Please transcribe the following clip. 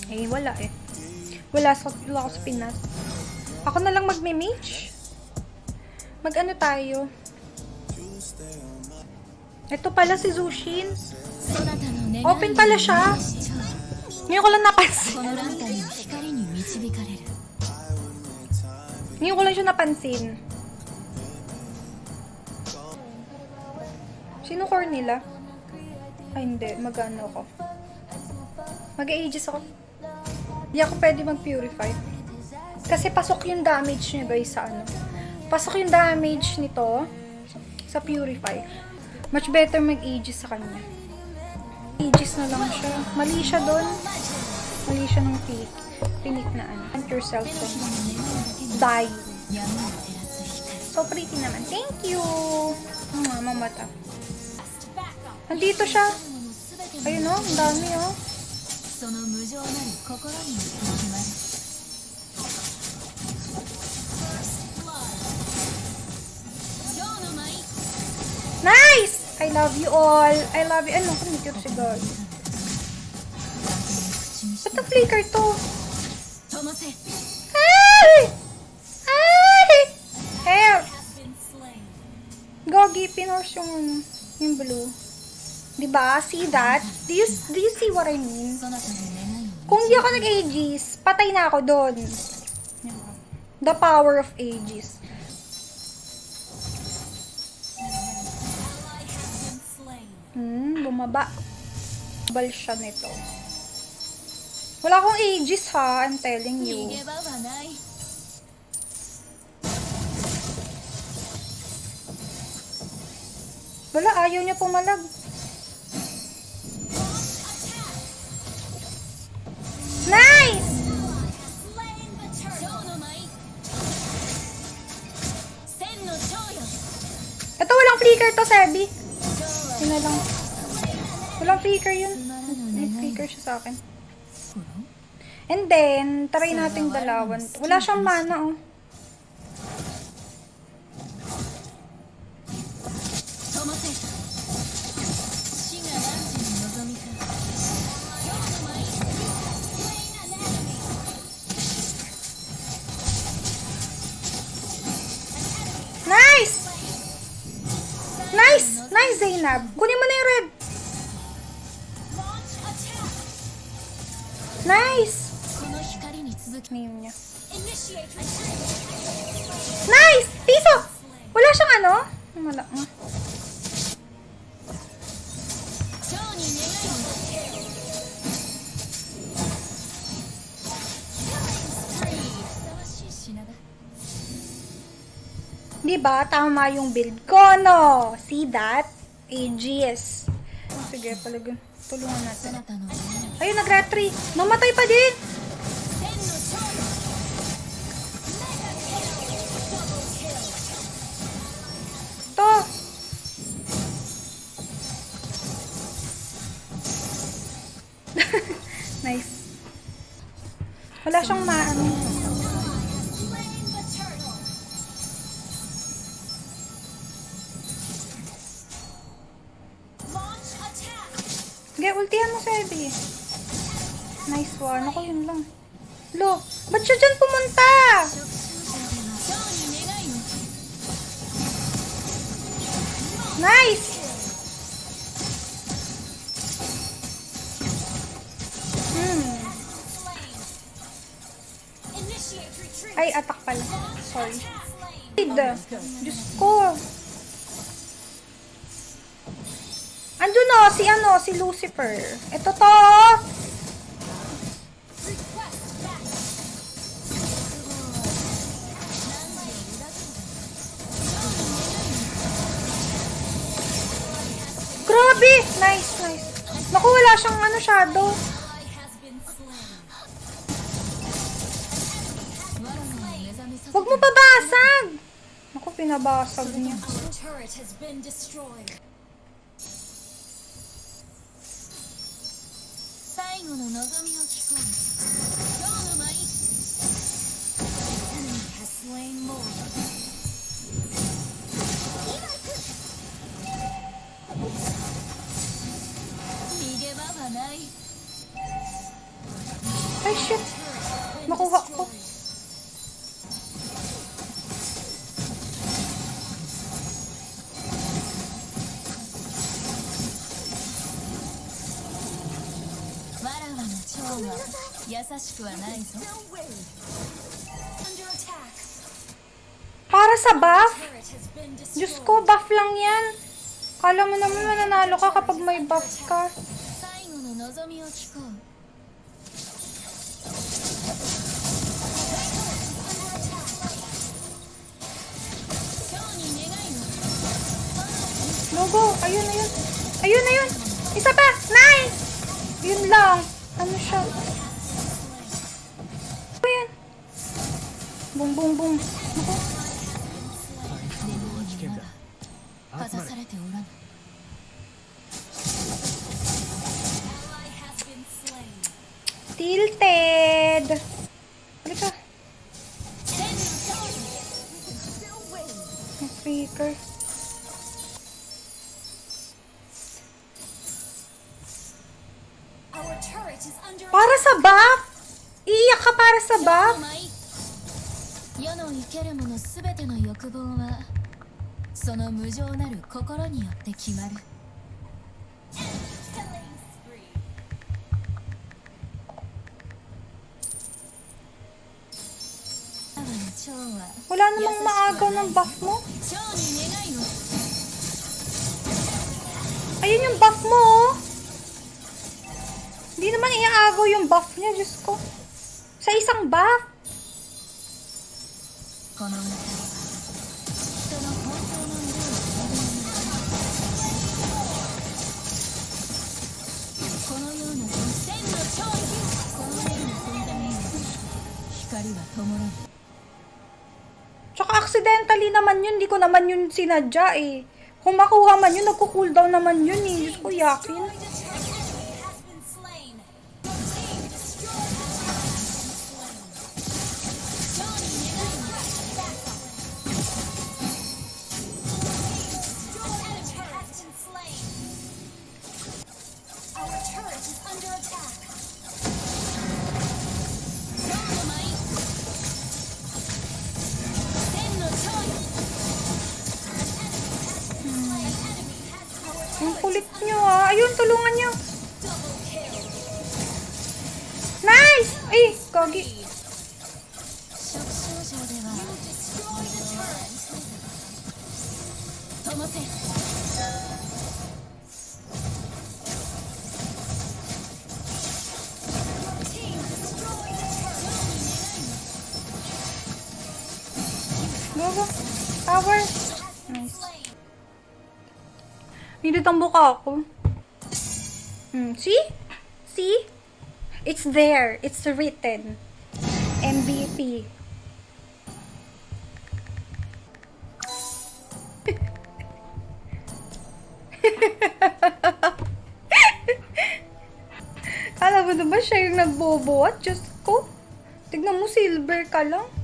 Eh, wala eh. Wala ako sa Pinas. Ako na lang magme-mage. Mag-ano tayo? Ito pala si Zushin. Open pala siya. Ngayon ko lang napansin. Ngayon ko lang siya napansin. Sino core nila? Ay, hindi. Mag-ano ako. Mag-aegis ako. Hindi ako pwede mag-purify. Kasi pasok yung damage niya, guys, sa ano. Pasok yung damage nito sa purify. Much better mag-aegis sa kanya. Aegis na lang siya. Mali siya doon. Mali siya ng pinik na ano. Hunt yourself from die. So pretty naman. Thank you! Mamata. Nandito siya. Ayun o, ang dami o. Nice! I love you all. I love you. Ano, kumikip si God. Ba't ang flicker to? Ay! Ay! Help! Gogi, pinors yung blue. Diba? See that? Do you see what I mean? Kung di ako nag-Aegis, patay na ako doon. The power of Aegis. Bumaba. Bal siya nito. Wala akong Aegis ha, I'm telling you. Wala, ayaw niya pumalag. Nice! Ito, walang flicker to, Sebi. Yun na lang. Walang flicker yun. May flicker siya sa akin. And then, try natin dalawan. Wala siyang mana, oh. Nice! Nice! Nice, Zainab. Kunin mo na yung red. Nice! Name niya. Nice! Piso! Wala siyang ano? Wala nga. Diba? Tama yung build ko, no? See that? Aegis. Sige, talaga. Tulungan natin. Ayun, nag-retry. Namatay pa din. To. Nice. Wala siyang maano. Okay, ultihan mo, Sebi. Nice one. Ako, yun lang. Lo, ba't siya dyan pumunta? Nice! Ay, attack pala. Sorry. Diyos ko. Andun o, si Lucifer. Ito to. Grabe! Nice, nice. Naku, wala siyang ano, shadow. Huwag mo babasag! Naku, pinabasag niya. shit. Makuha ko. Para sa buff? Diyos ko, buff lang yan. Kala mo naman mananalo ka kapag may buff ka. Logo, ayun, ayun. Ayun, ayun. Isa pa. Nice! Yun lang. Ano siya? Ano yan? Boom, boom, boom. Ako. Tilted. Halika. Freaker. Para sa buff? Iiyak ka para sa buff? 世の生けるものすべての欲望はその無情なる心によって決まる。Wala namang maagaw ng buff mo. Ayun yung buff mo, oh. Hindi naman iaagaw yung buff niya, Diyos ko. Sa isang buff. この歌は人の本当の色をこのような千の長このような存在に光は灯らぬ。 Tsaka accidentally naman yun, hindi ko naman yun sinadya eh. Kung makuha man yun, nagko-cooldown naman yun eh. Diyos ko, yakin. Ang kulit nyo ah. Ayun, tulungan nyo. Nice! Ay, kagi. 食少女では灯せ Go, go. Power. Nice. Hindi ang buka ako. See? See? It's there. It's written. MVP. Alam mo naman siya yung nagbobuhat. Diyos ko. Tignan mo, silver ka lang.